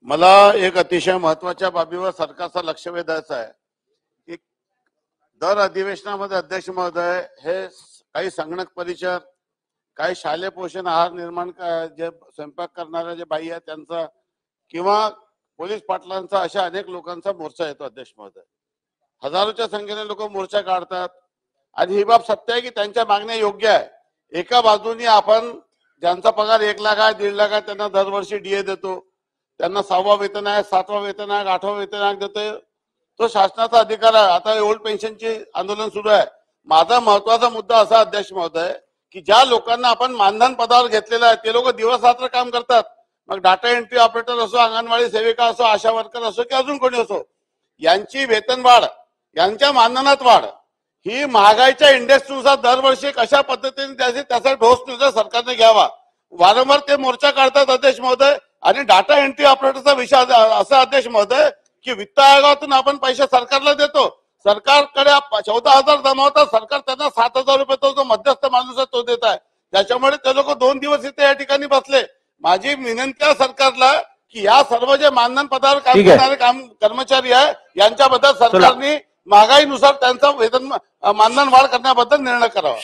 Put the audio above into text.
मला एक अतिशय महत्वाच्या बाबीवर सरकारचं लक्ष वेधायचं आहे की दर अधिवेशनामध्ये अध्यक्ष महोदय हे काही संगणक परिचर, काही शालेय पोषण आहार निर्माण जे स्वयंपाक करणारे जे बाई आहेत त्यांचा किंवा पोलीस पाटलांचा अशा अनेक लोकांचा मोर्चा येतो अध्यक्ष महोदय। हजारोच्या संख्येने लोक मोर्चा काढतात आणि ही बाब सत्य आहे की त्यांच्या मागण्या योग्य आहे। एका बाजूने आपण ज्यांचा पगार 1 लाख आहे 1.5 लाख आहे त्यांना दरवर्षी डीए देतो, त्यांना 6वा वेतन आहे 7वा वेतन आहे 8वा वेतन आहे देतोय, तो शासनाचा अधिकार आहे। आता ओल्ड पेन्शनचे आंदोलन सुरू आहे। माझा महत्वाचा मुद्दा असा अध्यक्ष महोदय की ज्या लोकांना आपण मानधन पदावर घेतलेलं आहे ते लोक दिवस रात्र काम करतात, मग डाटा एंट्री ऑपरेटर असो, अंगणवाडी सेविका असो, आशा वर्कर असो की अजून कोणी असो, यांची वेतन वाढ, यांच्या मानधनात वाढ ही महागाईच्या इंडेक्सनुसार दरवर्षी कशा पद्धतीने द्यायची त्याचा ठोस निर्णय सरकारने घ्यावा। वारंवार ते मोर्चा काढतात अध्यक्ष महोदय। आणि डाटा एंट्री ऑपरेटरचा विषय असा अध्यक्ष महोदय की वित्त आयोगातून आपण पैसे सरकारला देतो, सरकारकडे 14,000 जमावतात, सरकार त्यांना 7,000 रुपये तो जो मध्यस्थ माणूस आहे तो देत आहे। त्याच्यामुळे ते लोक 2 दिवस इथे या ठिकाणी बसले। माझी विनंती आहे सरकारला की या सर्व जे मानधन पदावर काम करणारे कर्मचारी आहे यांच्याबद्दल सरकारने महागाईनुसार त्यांचं वेतन मानधन वाढ करण्याबद्दल निर्णय करावा।